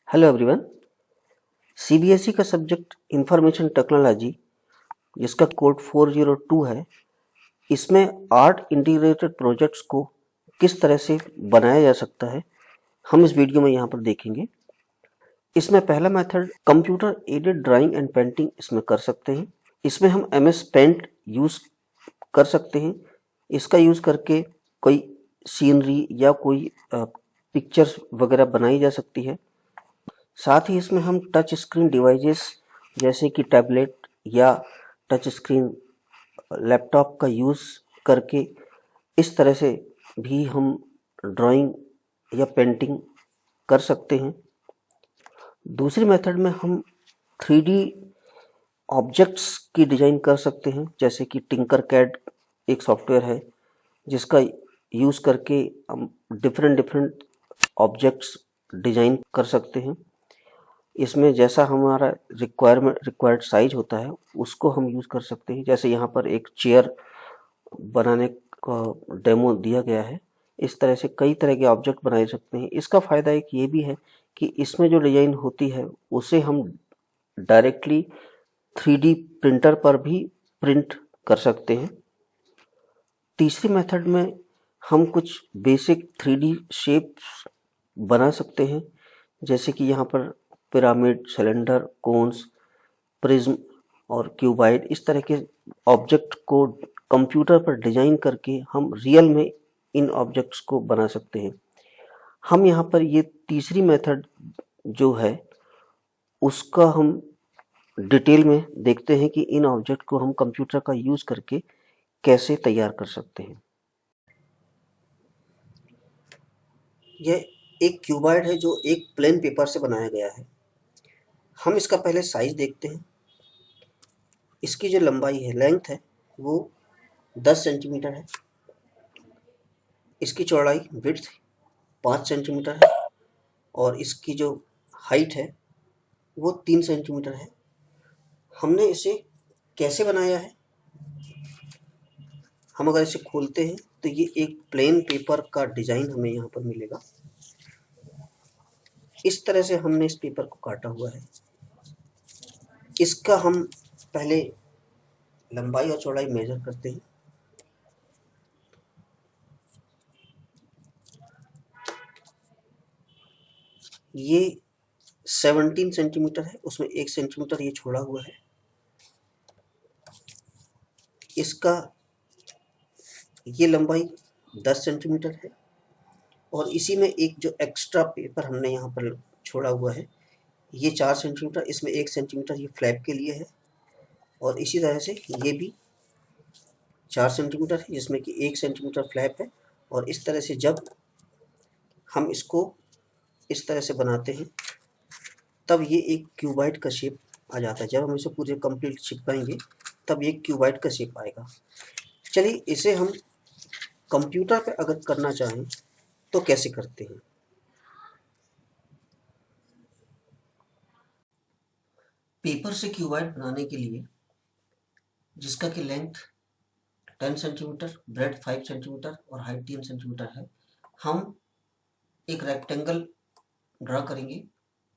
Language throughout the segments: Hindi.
Hello everyone. सीबीएसई का सब्जेक्ट इंफॉर्मेशन टेक्नोलॉजी जिसका कोड 402 है, इसमें आर्ट इंटीग्रेटेड प्रोजेक्ट्स को किस तरह से बनाया जा सकता है हम इस वीडियो में यहाँ पर देखेंगे। इसमें पहला method computer aided drawing and painting इसमें कर सकते हैं। इसमें हम एमएस पेंट यूज़ कर सकते हैं। इसका यूज़ करके कोई सीनरी या कोई पिक्चर्स वगैरह बनाई जा सकती है। साथ ही इसमें हम टच स्क्रीन डिवाइसेस जैसे कि टैबलेट या टच स्क्रीन लैपटॉप का यूज़ करके इस तरह से भी हम ड्राइंग या पेंटिंग कर सकते हैं। दूसरी मेथड में हम 3D ऑब्जेक्ट्स की डिज़ाइन कर सकते हैं, जैसे कि टिंकरकैड एक सॉफ्टवेयर है जिसका यूज़ करके हम डिफरेंट ऑब्जेक्ट्स डिज़ाइन कर सकते हैं। इसमें जैसा हमारा रिक्वायर्ड साइज होता है उसको हम यूज़ कर सकते हैं। जैसे यहाँ पर एक चेयर बनाने का डेमो दिया गया है। इस तरह से कई तरह के ऑब्जेक्ट बनाए सकते हैं। इसका फ़ायदा एक ये भी है कि इसमें जो डिज़ाइन होती है उसे हम डायरेक्टली 3D प्रिंटर पर भी प्रिंट कर सकते हैं। तीसरी मेथड में हम कुछ बेसिक 3D शेप्स बना सकते हैं, जैसे कि यहाँ पर पिरामिड, सिलेंडर, कोन्स, प्रिज्म और क्यूबाइड। इस तरह के ऑब्जेक्ट को कंप्यूटर पर डिजाइन करके हम रियल में इन ऑब्जेक्ट्स को बना सकते हैं। हम यहाँ पर ये तीसरी मेथड जो है उसका हम डिटेल में देखते हैं कि इन ऑब्जेक्ट को हम कंप्यूटर का यूज़ करके कैसे तैयार कर सकते हैं। यह एक क्यूबाइड है जो एक प्लेन पेपर से बनाया गया है। हम इसका पहले साइज देखते हैं। इसकी जो लंबाई है, लेंथ है, वो 10 सेंटीमीटर है। इसकी चौड़ाई विड्थ 5 सेंटीमीटर है और इसकी जो हाइट है वो 3 सेंटीमीटर है। हमने इसे कैसे बनाया है, हम अगर इसे खोलते हैं तो ये एक प्लेन पेपर का डिज़ाइन हमें यहाँ पर मिलेगा। इस तरह से हमने इस पेपर को काटा हुआ है। इसका हम पहले लंबाई और चौड़ाई मेजर करते हैं। ये 17 सेंटीमीटर है, उसमें 1 सेंटीमीटर ये छोड़ा हुआ है। इसका ये लंबाई 10 सेंटीमीटर है और इसी में एक जो एक्स्ट्रा पेपर हमने यहाँ पर छोड़ा हुआ है ये 4 सेंटीमीटर, इसमें 1 सेंटीमीटर ये फ्लैप के लिए है और इसी तरह से ये भी 4 सेंटीमीटर है जिसमें कि 1 सेंटीमीटर फ्लैप है। और इस तरह से जब हम इसको इस तरह से बनाते हैं तब ये एक क्यूबाइड का शेप आ जाता है। जब हम इसे पूरे कंप्लीट चिपकाएंगे तब ये क्यूबाइड का शेप आएगा। चलिए इसे हम कंप्यूटर पे अगर करना चाहें तो कैसे करते हैं। पेपर से क्यूबाइड बनाने के लिए, जिसका कि लेंथ 10 सेंटीमीटर, ब्रेड 5 सेंटीमीटर और हाइट 3 सेंटीमीटर है, हम एक रेक्टेंगल ड्रा करेंगे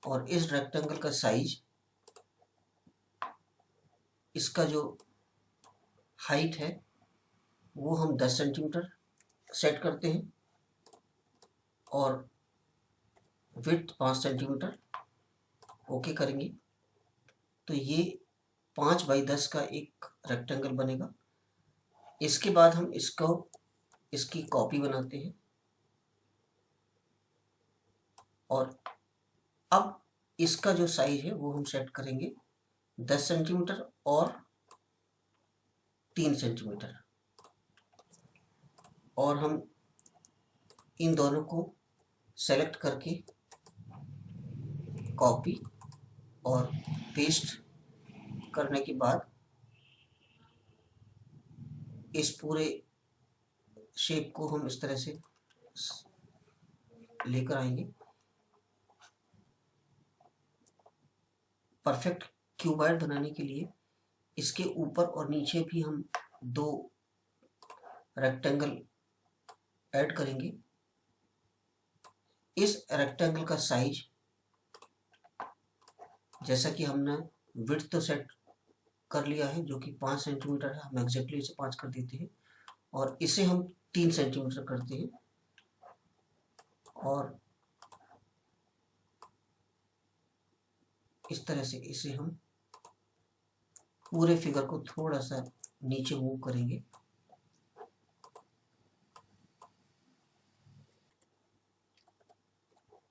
और इस रेक्टेंगल का साइज, इसका जो हाइट है वो हम 10 सेंटीमीटर सेट करते हैं और विड्थ 5 सेंटीमीटर ओके करेंगे तो ये 5 बाई 10 का एक रेक्टेंगल बनेगा। इसके बाद हम इसकी कॉपी बनाते हैं और अब इसका जो साइज है वो हम सेट करेंगे 10 सेंटीमीटर और 3 सेंटीमीटर और हम इन दोनों को सेलेक्ट करके कॉपी और पेस्ट करने के बाद इस पूरे शेप को हम इस तरह से लेकर आएंगे। परफेक्ट क्यूबाइड बनाने के लिए इसके ऊपर और नीचे भी हम 2 रेक्टेंगल ऐड करेंगे। इस रेक्टेंगल का साइज जैसा कि हमने विड्थ तो सेट कर लिया है जो कि 5 सेंटीमीटर है, हम एग्जैक्टली इसे 5 कर देते हैं और इसे हम 3 सेंटीमीटर करते हैं और इस तरह से इसे हम पूरे फिगर को थोड़ा सा नीचे मूव करेंगे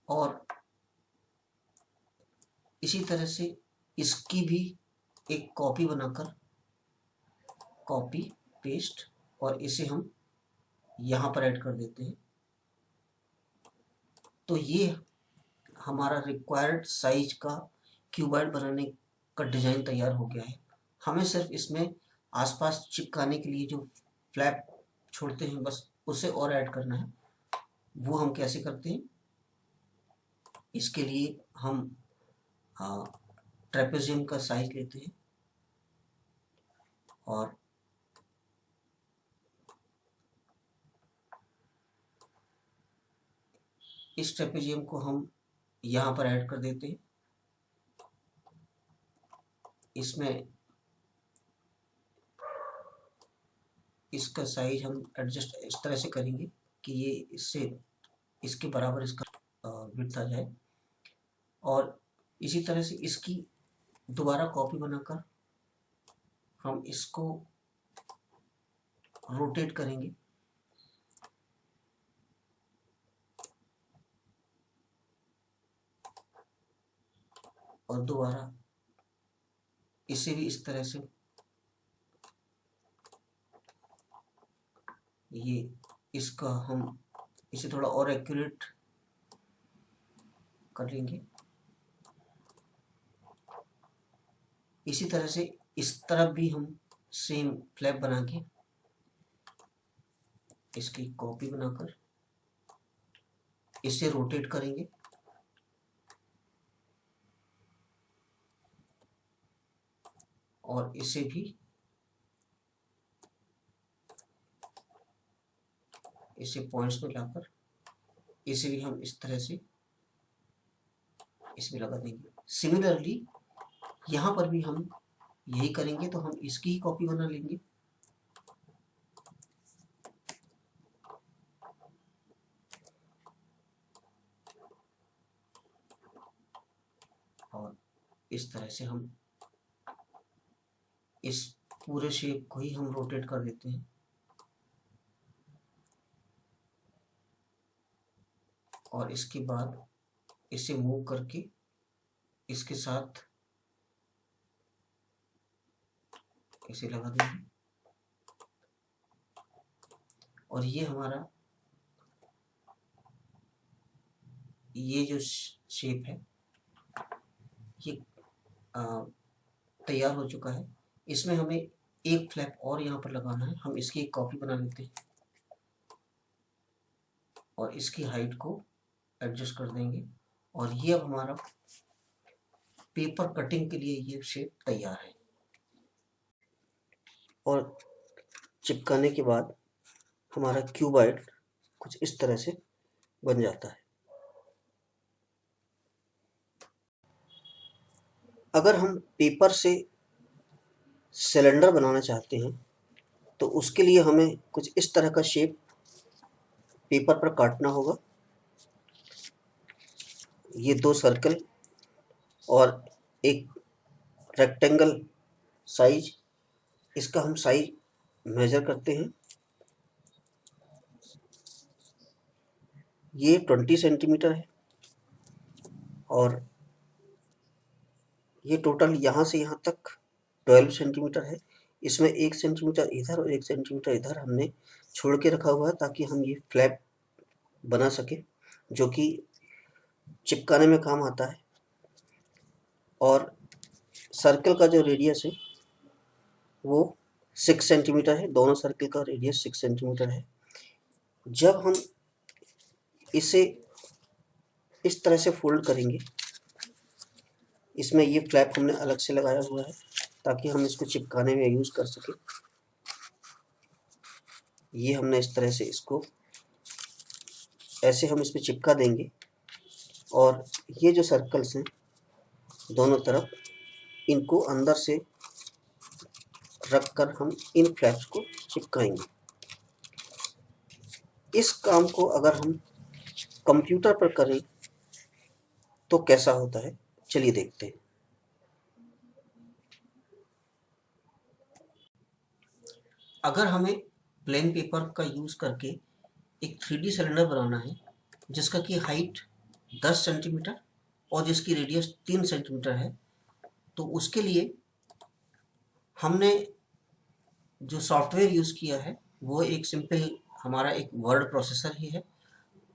और इसी तरह से इसकी भी एक कॉपी बनाकर कॉपी पेस्ट और इसे हम यहाँ पर ऐड कर देते हैं। तो ये हमारा रिक्वायर्ड साइज का क्यूबॉइड बनाने का डिज़ाइन तैयार हो गया है। हमें सिर्फ इसमें आसपास चिपकाने के लिए जो फ्लैप छोड़ते हैं बस उसे और ऐड करना है। वो हम कैसे करते हैं, इसके लिए हम ट्रेपेजियम का साइज लेते हैं और इस ट्रेपेजियम को हम यहाँ पर ऐड कर देते हैं। इसमें इसका साइज हम एडजस्ट इस तरह से करेंगे कि ये इससे इसके बराबर इसका विड्थ आ जाए और इसी तरह से इसकी दोबारा कॉपी बनाकर हम इसको रोटेट करेंगे और दोबारा इसे भी इस तरह से ये इसका हम इसे थोड़ा और एक्यूरेट कर लेंगे। इसी तरह से इस तरफ भी हम सेम फ्लैप बना के इसकी कॉपी बनाकर इसे रोटेट करेंगे और इसे भी इसे पॉइंट्स में लाकर इसे भी हम इस तरह से इसमें लगा देंगे। सिमिलरली यहाँ पर भी हम यही करेंगे, तो हम इसकी ही कॉपी बना लेंगे और इस तरह से हम इस पूरे शेप को ही हम रोटेट कर देते हैं और इसके बाद इसे मूव करके इसके साथ इसे लगा देंगे और ये हमारा ये जो शेप है ये तैयार हो चुका है। इसमें हमें एक फ्लैप और यहाँ पर लगाना है। हम इसकी एक कॉपी बना लेते हैं और इसकी हाइट को एडजस्ट कर देंगे और ये अब हमारा पेपर कटिंग के लिए ये शेप तैयार है। और चिपकाने के बाद हमारा क्यूबॉइड कुछ इस तरह से बन जाता है। अगर हम पेपर से सिलेंडर बनाना चाहते हैं तो उसके लिए हमें कुछ इस तरह का शेप पेपर पर काटना होगा। ये 2 सर्कल और एक रेक्टेंगल साइज, इसका हम साइज मेजर करते हैं। ये 20 सेंटीमीटर है और ये टोटल यहाँ से यहाँ तक 12 सेंटीमीटर है। इसमें 1 सेंटीमीटर इधर और 1 सेंटीमीटर इधर हमने छोड़ के रखा हुआ है ताकि हम ये फ्लैप बना सके जो कि चिपकाने में काम आता है। और सर्कल का जो रेडियस है वो 6 सेंटीमीटर है। दोनों सर्कल का रेडियस 6 सेंटीमीटर है। जब हम इसे इस तरह से फोल्ड करेंगे, इसमें ये फ्लैप हमने अलग से लगाया हुआ है ताकि हम इसको चिपकाने में यूज़ कर सकें। ये हमने इस तरह से इसको ऐसे हम इस पर चिपका देंगे और ये जो सर्कल्स हैं दोनों तरफ इनको अंदर से रखकर हम इन फ्लैप्स को चिपकाएंगे। इस काम को अगर हम कंप्यूटर पर करें तो कैसा होता है, चलिए देखते हैं। अगर हमें प्लेन पेपर का यूज़ करके एक 3D सिलेंडर बनाना है जिसका की हाइट 10 सेंटीमीटर और जिसकी रेडियस 3 सेंटीमीटर है, तो उसके लिए हमने जो सॉफ्टवेयर यूज़ किया है वो एक सिंपल हमारा एक वर्ड प्रोसेसर ही है।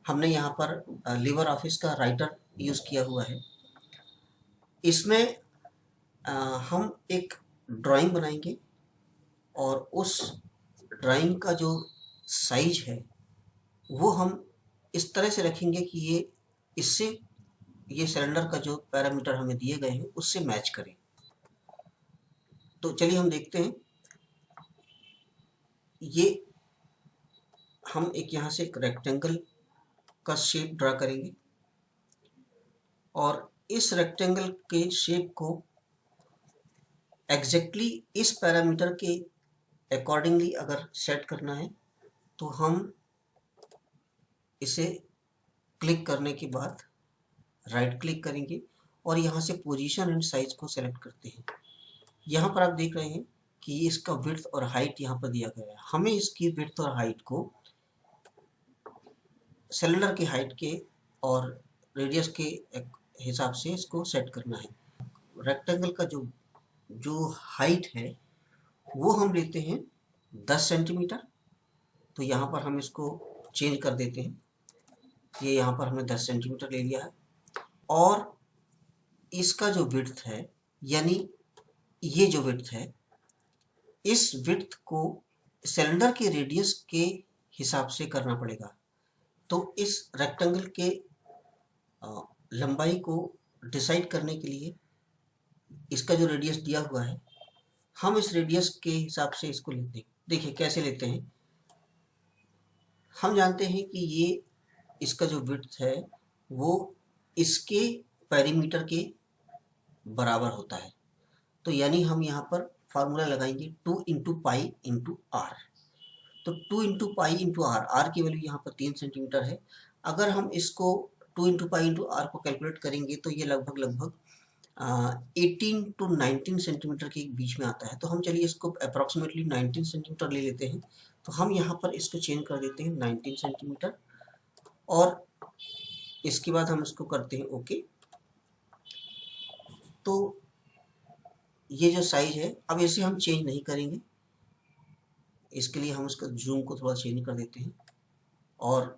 हमने यहाँ पर लिबर ऑफिस का राइटर यूज़ किया हुआ है। इसमें हम एक ड्राइंग बनाएंगे और उस ड्राइंग का जो साइज है वो हम इस तरह से रखेंगे कि ये इससे ये सिलेंडर का जो पैरामीटर हमें दिए गए हैं उससे मैच करें। तो चलिए हम देखते हैं। ये हम एक यहाँ से एक रेक्टेंगल का शेप ड्रा करेंगे और इस रेक्टेंगल के शेप को एग्जैक्टली इस पैरामीटर के अकॉर्डिंगली अगर सेट करना है तो हम इसे क्लिक करने के बाद राइट क्लिक करेंगे और यहाँ से पोजीशन एंड साइज को सेलेक्ट करते हैं। यहाँ पर आप देख रहे हैं कि इसका विड्थ और हाइट यहाँ पर दिया गया है। हमें इसकी विड्थ और हाइट को सिलेंडर की हाइट के और रेडियस के हिसाब से इसको सेट करना है। रेक्टेंगल का जो हाइट है वो हम लेते हैं 10 सेंटीमीटर। तो यहाँ पर हम इसको चेंज कर देते हैं। ये यहाँ पर हमने 10 सेंटीमीटर ले लिया है और इसका जो विड्थ है यानी ये जो विड्थ है, इस विड्थ को सिलेंडर के रेडियस के हिसाब से करना पड़ेगा। तो इस रेक्टेंगल के लंबाई को डिसाइड करने के लिए इसका जो रेडियस दिया हुआ है हम इस रेडियस के हिसाब से इसको लेते हैं। देखिए कैसे लेते हैं। हम जानते हैं कि ये इसका जो विड्थ है वो इसके पेरीमीटर के बराबर होता है। तो यानी हम यहाँ पर फार्मूला लगाएंगे 2 इंटू पाई इंटू आर। तो 2 into pi into R, R की वैल्यू यहाँ पर 3 सेंटीमीटर है। अगर हम इसको 2 इंटू पाई इंटू आर को कैलकुलेट करेंगे तो ये लगभग 18 टू 19 सेंटीमीटर के बीच में आता है। तो हम चलिए इसको अप्रॉक्सीमेटली 19 सेंटीमीटर ले लेते हैं। तो हम यहाँ पर इसको चेंज कर देते हैं 19 सेंटीमीटर और इसके बाद हम इसको करते हैं ओके। तो ये जो साइज है अब इसे हम चेंज नहीं करेंगे। इसके लिए हम उसका जूम को थोड़ा चेंज कर देते हैं और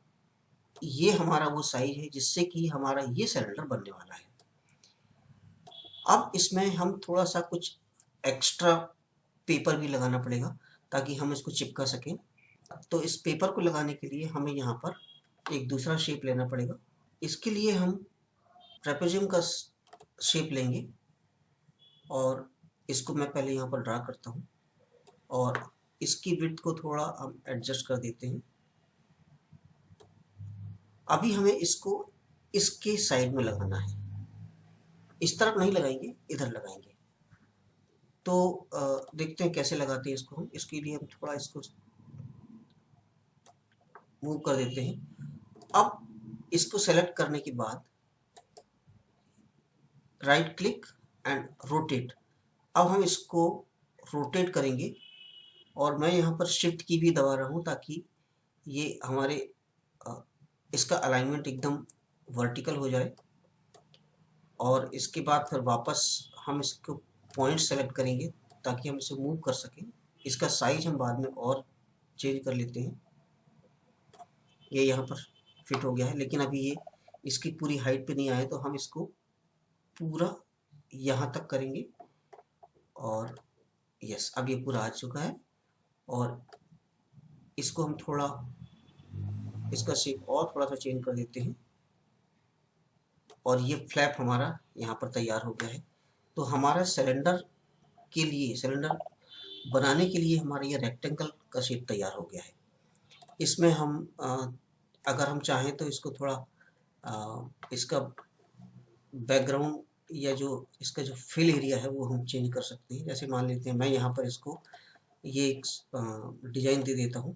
ये हमारा वो साइज है जिससे कि हमारा ये सिलेंडर बनने वाला है। अब इसमें हम थोड़ा सा कुछ एक्स्ट्रा पेपर भी लगाना पड़ेगा ताकि हम इसको चिपका सकें। तो इस पेपर को लगाने के लिए हमें यहाँ पर एक दूसरा शेप लेना पड़ेगा। इसके लिए हम ट्रेपेजियम का शेप लेंगे और इसको मैं पहले यहाँ पर ड्रा करता हूँ और इसकी विड्थ को थोड़ा हम एडजस्ट कर देते हैं। अभी हमें इसको इसके साइड में लगाना है, इस तरफ नहीं लगाएंगे, इधर लगाएंगे। तो देखते हैं कैसे लगाते हैं इसको हम। इसके लिए हम थोड़ा इसको मूव कर देते हैं। अब इसको सेलेक्ट करने के बाद राइट क्लिक एंड रोटेट। अब हम इसको रोटेट करेंगे और मैं यहाँ पर शिफ्ट की भी दबा रहा हूँ ताकि ये हमारे इसका अलाइनमेंट एकदम वर्टिकल हो जाए। और इसके बाद फिर वापस हम इसको पॉइंट सेलेक्ट करेंगे ताकि हम इसे मूव कर सकें। इसका साइज हम बाद में और चेंज कर लेते हैं। ये यहाँ पर फिट हो गया है, लेकिन अभी ये इसकी पूरी हाइट पे नहीं आए तो हम इसको पूरा यहाँ तक करेंगे और यस, अब ये पूरा आ चुका है। और इसको हम थोड़ा इसका शेप और थोड़ा सा चेंज कर देते हैं और ये फ्लैप हमारा यहाँ पर तैयार हो गया है। तो हमारा सिलेंडर के लिए, सिलेंडर बनाने के लिए हमारा ये रेक्टेंगल का शेप तैयार हो गया है। इसमें हम अगर हम चाहें तो इसको थोड़ा इसका बैकग्राउंड या जो इसका जो फिल एरिया है वो हम चेंज कर सकते हैं। जैसे मान लेते हैं मैं यहाँ पर इसको ये एक डिज़ाइन दे देता हूँ,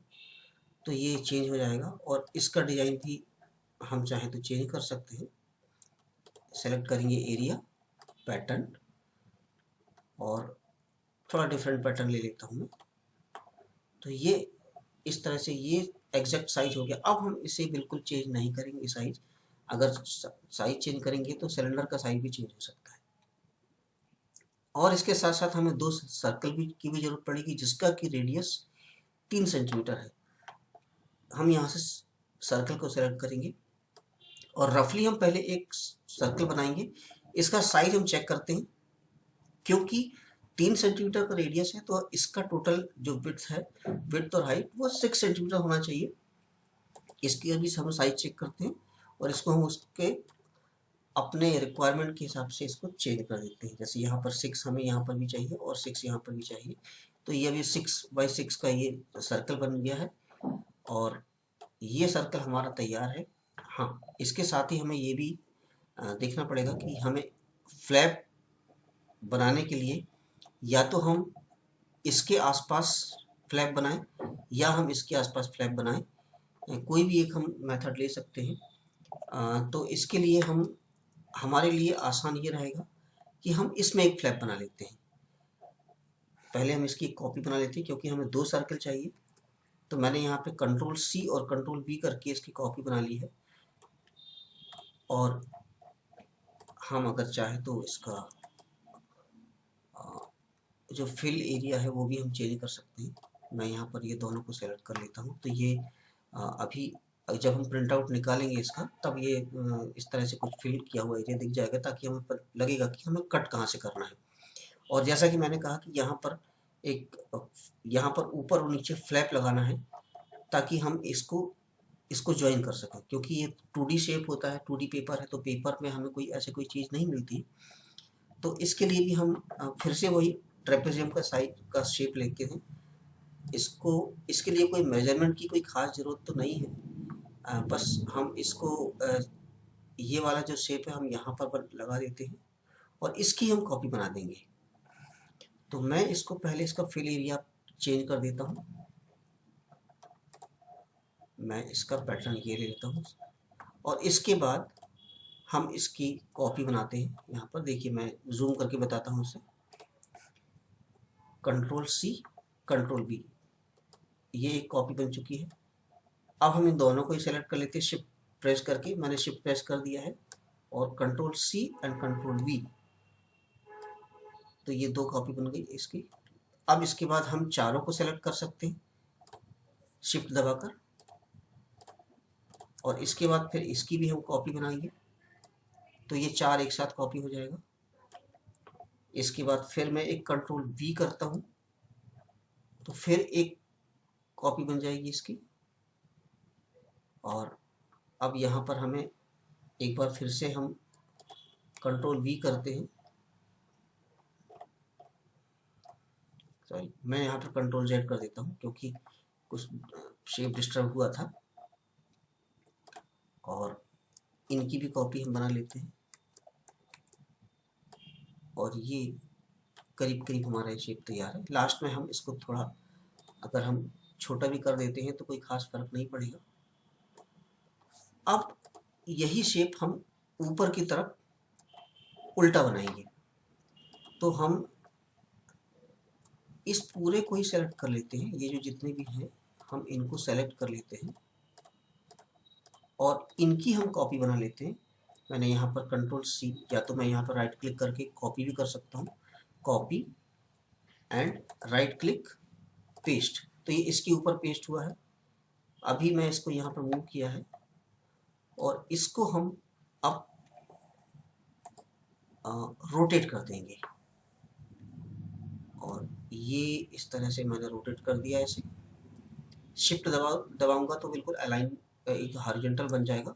तो ये चेंज हो जाएगा। और इसका डिज़ाइन भी हम चाहें तो चेंज कर सकते हैं। सेलेक्ट करेंगे एरिया, पैटर्न, और थोड़ा डिफरेंट पैटर्न ले लेता हूँ मैं। तो ये इस तरह से ये एग्जैक्ट साइज हो गया। अब हम इसे बिल्कुल चेंज नहीं करेंगे साइज। अगर साइज चेंज करेंगे तो सिलेंडर का साइज भी चेंज हो सकता है। और इसके साथ साथ हमें दो सर्कल भी की भी जरूरत पड़ेगी, जिसका की रेडियस 3 सेंटीमीटर है। हम यहाँ से सर्कल को सेलेक्ट करेंगे और रफली हम पहले एक सर्कल बनाएंगे। इसका साइज हम चेक करते हैं, क्योंकि 3 सेंटीमीटर का रेडियस है तो इसका टोटल जो विड्थ है, विड्थ और हाइट, वो 6 सेंटीमीटर होना चाहिए। इसकी भी हम साइज चेक करते हैं और इसको हम उसके अपने रिक्वायरमेंट के हिसाब से इसको चेंज कर देते हैं। जैसे यहाँ पर 6 हमें यहाँ पर भी चाहिए और 6 यहाँ पर भी चाहिए। तो ये अभी 6x6 का ये सर्कल बन गया है और ये सर्कल हमारा तैयार है। हाँ, इसके साथ ही हमें ये भी देखना पड़ेगा कि हमें फ्लैप बनाने के लिए या तो हम इसके आसपास फ्लैप बनाएं या हम इसके आसपास फ्लैप बनाएं। कोई भी एक हम मेथड ले सकते हैं। तो इसके लिए हमारे लिए आसान ये रहेगा कि हम इसमें एक फ्लैप बना लेते हैं। पहले हम इसकी एक कॉपी बना लेते हैं, क्योंकि हमें 2 सर्कल चाहिए। तो मैंने यहाँ पे Ctrl+C और Ctrl+V करके इसकी कॉपी बना ली है। और हम अगर चाहें तो इसका जो फिल एरिया है वो भी हम चेंज कर सकते हैं। मैं यहाँ पर ये दोनों को सेलेक्ट कर लेता हूँ। तो ये अभी जब हम प्रिंट आउट निकालेंगे इसका, तब ये इस तरह से कुछ फिल किया हुआ एरिया दिख जाएगा, ताकि हमें लगेगा कि हमें कट कहाँ से करना है। और जैसा कि मैंने कहा कि यहाँ पर ऊपर और नीचे फ्लैप लगाना है, ताकि हम इसको ज्वाइन कर सकें। क्योंकि ये 2D शेप होता है, 2D पेपर है, तो पेपर में हमें कोई ऐसे कोई चीज़ नहीं मिलती। तो इसके लिए भी हम फिर से वही ट्रेपेजियम का साइज का शेप लेते हैं। इसके लिए कोई मेजरमेंट की कोई खास ज़रूरत तो नहीं है। बस हम इसको ये वाला जो शेप है हम यहाँ पर लगा देते हैं और इसकी हम कॉपी बना देंगे। तो मैं इसको पहले इसका फिल एरिया चेंज कर देता हूँ। मैं इसका पैटर्न ये ले लेता हूँ और इसके बाद हम इसकी कॉपी बनाते हैं। यहाँ पर देखिए, मैं जूम करके बताता हूँ इसे। Ctrl+C, Ctrl+V, ये एक कॉपी बन चुकी है। अब हम इन दोनों को ही सेलेक्ट कर लेते हैं शिफ्ट प्रेस करके। मैंने शिफ्ट प्रेस कर दिया है और Ctrl+C एंड Ctrl+V, तो ये 2 कॉपी बन गई इसकी। अब इसके बाद हम चारों को सेलेक्ट कर सकते हैं शिफ्ट दबाकर, और इसके बाद फिर इसकी भी हम कॉपी बनाएंगे। तो ये 4 एक साथ कॉपी हो जाएगा। इसके बाद फिर मैं एक Ctrl+V करता हूँ, तो फिर एक कॉपी बन जाएगी इसकी। और अब यहाँ पर हमें एक बार फिर से हम Ctrl+V करते हैं। सॉरी, मैं यहाँ पर Ctrl+Z कर देता हूँ, क्योंकि कुछ शेप डिस्टर्ब हुआ था। और इनकी भी कॉपी हम बना लेते हैं और ये करीब करीब हमारा शेप तैयार है। लास्ट में हम इसको थोड़ा अगर हम छोटा भी कर देते हैं तो कोई खास फर्क नहीं पड़ेगा। अब यही शेप हम ऊपर की तरफ उल्टा बनाएंगे। तो हम इस पूरे को ही सेलेक्ट कर लेते हैं। ये जो जितने भी हैं हम इनको सेलेक्ट कर लेते हैं और इनकी हम कॉपी बना लेते हैं। मैंने यहाँ पर Ctrl+C, या तो मैं यहाँ पर राइट क्लिक करके कॉपी भी कर सकता हूँ, copy and right click paste. तो ये इसके ऊपर पेस्ट हुआ है। अभी मैं इसको यहाँ पर मूव किया है और इसको हम अब रोटेट कर देंगे। और ये इस तरह से मैंने रोटेट कर दिया है इसे। शिफ्ट दबाऊंगा तो बिल्कुल अलाइन एक हॉरिजॉन्टल बन जाएगा।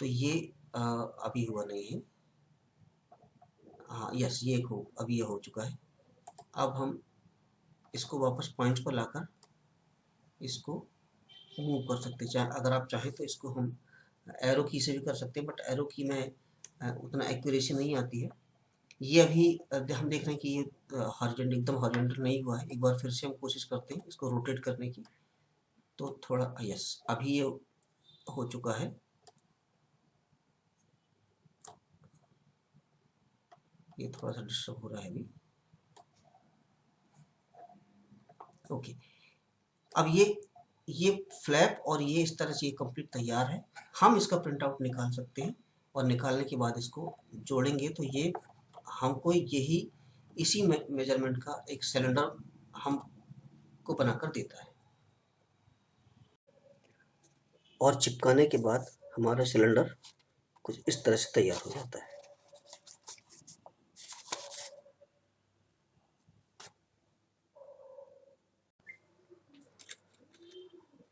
तो ये अभी हुआ नहीं है। हाँ, यस, अभी ये हो चुका है। अब हम इसको वापस पॉइंट पर लाकर इसको मूव कर सकते हैं। अगर आप चाहें तो इसको हम एरो की से भी कर सकते हैं, बट एरो की मैं उतना एक्यूरेसी नहीं आती है। ये अभी हम देख रहे हैं कि ये हॉरिजॉन्टल एकदम हॉरिजॉन्टल नहीं हुआ है। एक बार फिर से हम कोशिश करते हैं इसको रोटेट करने की, तो थोड़ा यस अभी ये हो चुका है। ये थोड़ा सा डिस्टर्ब हो रहा है अभी। ओके, अब ये फ्लैप और ये इस तरह से ये कंप्लीट तैयार है। हम इसका प्रिंट आउट निकाल सकते हैं और निकालने के बाद इसको जोड़ेंगे तो ये हमको यही इसी मेजरमेंट का एक सिलेंडर हमको बनाकर देता है। और चिपकाने के बाद हमारा सिलेंडर कुछ इस तरह से तैयार हो जाता है।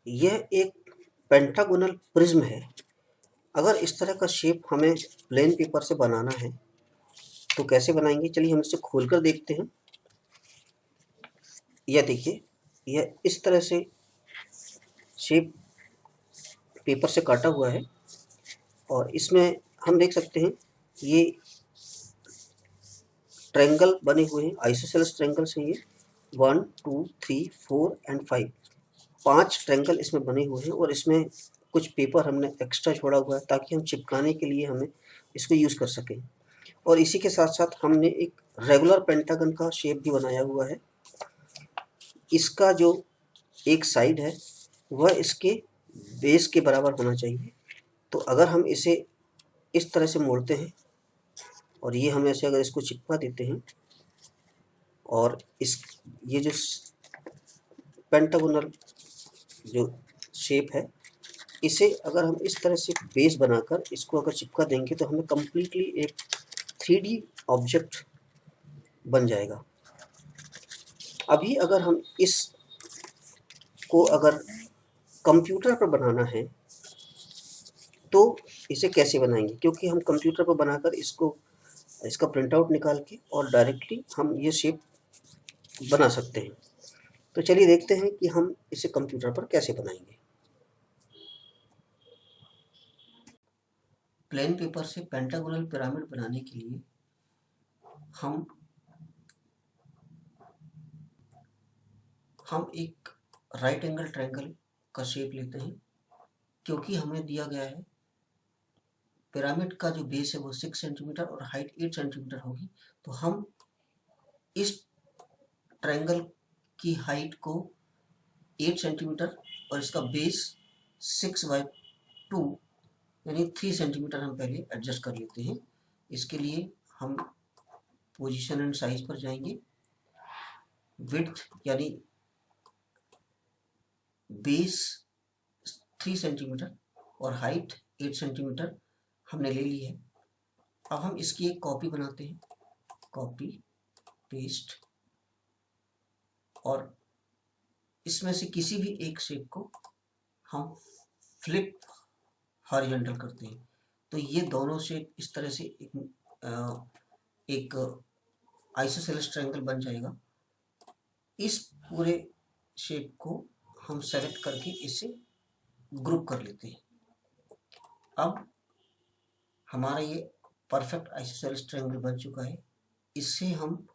यह एक पेंटागोनल प्रिज्म है। अगर इस तरह का शेप हमें प्लेन पेपर से बनाना है तो कैसे बनाएंगे, चलिए हम इसे खोलकर देखते हैं। यह देखिए, यह इस तरह से शेप पेपर से काटा हुआ है और इसमें हम देख सकते हैं ये ट्रायंगल बने हुए हैं, आइसोसेलेस ट्रायंगल्स हैं ये 1 2 3 4 एंड 5, 5 ट्रायंगल इसमें बने हुए हैं और इसमें कुछ पेपर हमने एक्स्ट्रा छोड़ा हुआ है ताकि हम चिपकाने के लिए हमें इसको यूज़ कर सकें। और इसी के साथ साथ हमने एक रेगुलर पेंटागन का शेप भी बनाया हुआ है। इसका जो एक साइड है वह इसके बेस के बराबर होना चाहिए। तो अगर हम इसे इस तरह से मोड़ते हैं और ये हम ऐसे अगर इसको चिपका देते हैं और इस ये जो पेंटागोनल जो शेप है इसे अगर हम इस तरह से बेस बनाकर इसको अगर चिपका देंगे तो हमें कम्प्लीटली एक 3D ऑब्जेक्ट बन जाएगा। अभी अगर हम इस को अगर कंप्यूटर पर बनाना है तो इसे कैसे बनाएंगे, क्योंकि हम कंप्यूटर पर बनाकर इसका प्रिंट आउट निकाल के और डायरेक्टली हम ये शेप बना सकते हैं। तो चलिए देखते हैं कि हम इसे कंप्यूटर पर कैसे बनाएंगे। प्लेन पेपर से पेंटागोनल पिरामिड बनाने के लिए हम एक राइट एंगल ट्रायंगल का शेप लेते हैं। क्योंकि हमें दिया गया है पिरामिड का जो बेस है वो 6 सेंटीमीटर और हाइट 8 सेंटीमीटर होगी, तो हम इस ट्रायंगल की हाइट को 8 सेंटीमीटर और इसका बेस 6/2 यानी 3 सेंटीमीटर हम पहले एडजस्ट कर लेते हैं। इसके लिए हम पोजीशन एंड साइज पर जाएंगे। विड्थ यानी बेस 3 सेंटीमीटर और हाइट 8 सेंटीमीटर हमने ले ली है। अब हम इसकी एक कॉपी बनाते हैं, कॉपी पेस्ट, और इसमें से किसी भी एक शेप को हम फ्लिप हॉरिजॉन्टल करते हैं। तो ये दोनों शेप इस तरह से एक आइसोसेलेस ट्रायंगल बन जाएगा। इस पूरे शेप को हम सेलेक्ट करके इसे ग्रुप कर लेते हैं। अब हमारा ये परफेक्ट आइसोसेलेस ट्रायंगल बन चुका है। इससे हम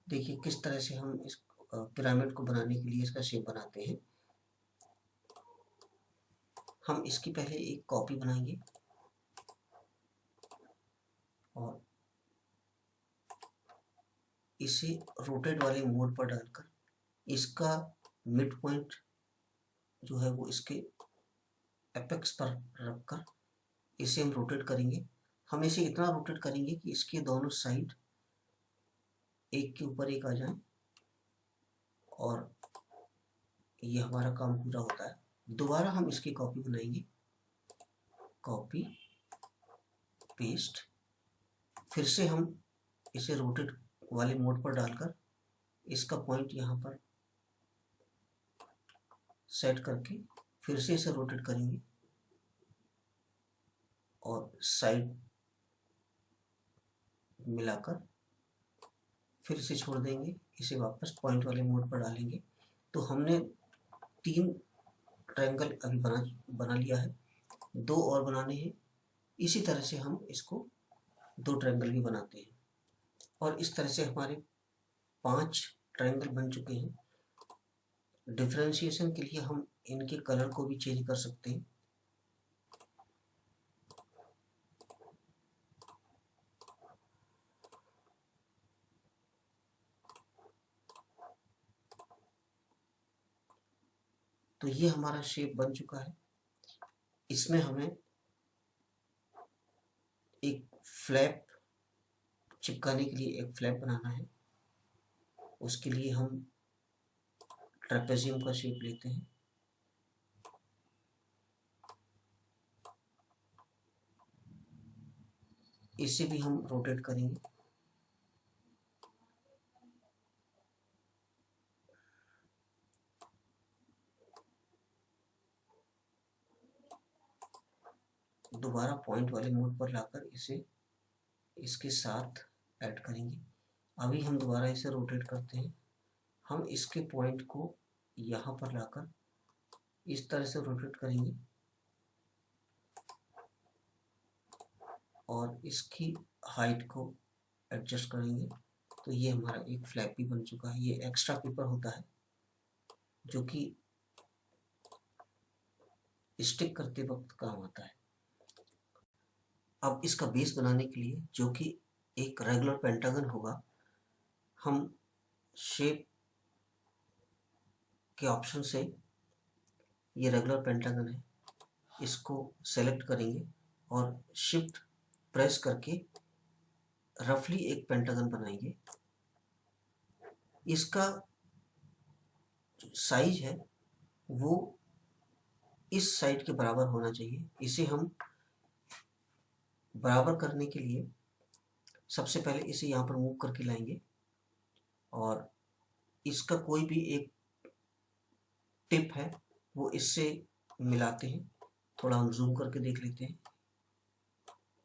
देखिए किस तरह से हम इस पिरामिड को बनाने के लिए इसका शेप बनाते हैं। हम इसकी पहले एक कॉपी बनाएंगे और इसे रोटेट वाले मोड पर डालकर इसका मिड पॉइंट जो है वो इसके एपेक्स पर रखकर इसे हम रोटेट करेंगे। हम इसे इतना रोटेट करेंगे कि इसके दोनों साइड एक के ऊपर एक आ जाए और ये हमारा काम पूरा होता है। दोबारा हम इसकी कॉपी बनाएंगे, कॉपी पेस्ट, फिर से हम इसे रोटेट वाले मोड पर डालकर इसका पॉइंट यहाँ पर सेट करके फिर से इसे रोटेट करेंगे और साइड मिलाकर फिर से छोड़ देंगे, इसे वापस पॉइंट वाले मोड पर डालेंगे। तो हमने 3 ट्रायंगल अभी बना लिया है, 2 और बनाने हैं। इसी तरह से हम इसको 2 ट्रायंगल भी बनाते हैं। और इस तरह से हमारे 5 ट्रायंगल बन चुके हैं। डिफरेंशिएशन के लिए हम इनके कलर को भी चेंज कर सकते हैं। तो ये हमारा शेप बन चुका है। इसमें हमें एक फ्लैप चिपकाने के लिए एक फ्लैप बनाना है। उसके लिए हम ट्रेपेजियम का शेप लेते हैं। इसे भी हम रोटेट करेंगे। दोबारा पॉइंट वाले मोड पर लाकर इसे इसके साथ ऐड करेंगे। अभी हम दोबारा इसे रोटेट करते हैं। हम इसके पॉइंट को यहाँ पर लाकर इस तरह से रोटेट करेंगे और इसकी हाइट को एडजस्ट करेंगे। तो ये हमारा एक फ्लैप भी बन चुका है। ये एक्स्ट्रा पेपर होता है जो कि स्टिक करते वक्त काम आता है। अब इसका बेस बनाने के लिए, जो कि एक रेगुलर पेंटागन होगा, हम शेप के ऑप्शन से, ये रेगुलर पेंटागन है, इसको सेलेक्ट करेंगे और शिफ्ट प्रेस करके रफली एक पेंटागन बनाएंगे। इसका जो साइज है वो इस साइड के बराबर होना चाहिए। इसे हम बराबर करने के लिए सबसे पहले इसे यहाँ पर मूव करके लाएंगे और इसका कोई भी एक टिप है वो इससे मिलाते हैं। थोड़ा हम जूम करके देख लेते हैं।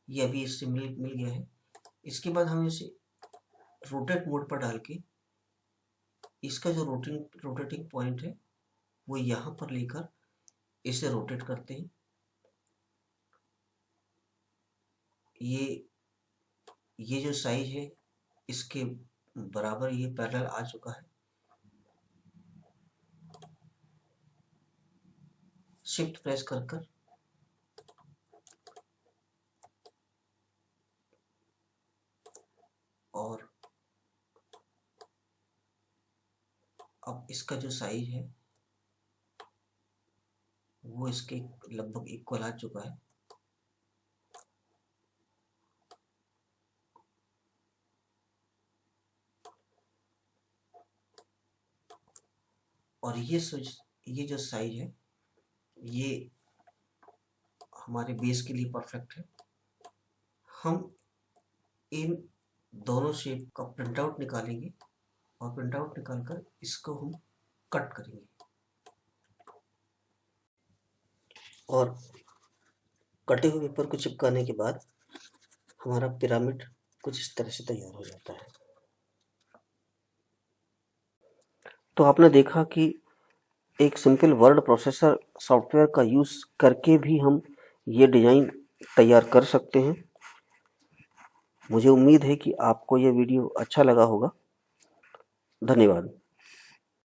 ये अभी इससे मिल गया है। इसके बाद हम इसे रोटेट मोड पर डाल के इसका जो रोटेटिंग पॉइंट है वो यहाँ पर लेकर इसे रोटेट करते हैं। ये जो साइज है इसके बराबर ये पैरेलल आ चुका है। शिफ्ट प्रेस कर और अब इसका जो साइज है वो इसके लगभग इक्वल आ चुका है। और ये जो साइज है ये हमारे बेस के लिए परफेक्ट है। हम इन दोनों शेप का प्रिंट आउट निकालेंगे और प्रिंट आउट निकालकर इसको हम कट करेंगे और कटे हुए पेपर को चिपकाने के बाद हमारा पिरामिड कुछ इस तरह से तैयार हो जाता है। तो आपने देखा कि एक सिंपल वर्ड प्रोसेसर सॉफ्टवेयर का यूज़ करके भी हम ये डिज़ाइन तैयार कर सकते हैं। मुझे उम्मीद है कि आपको यह वीडियो अच्छा लगा होगा। धन्यवाद।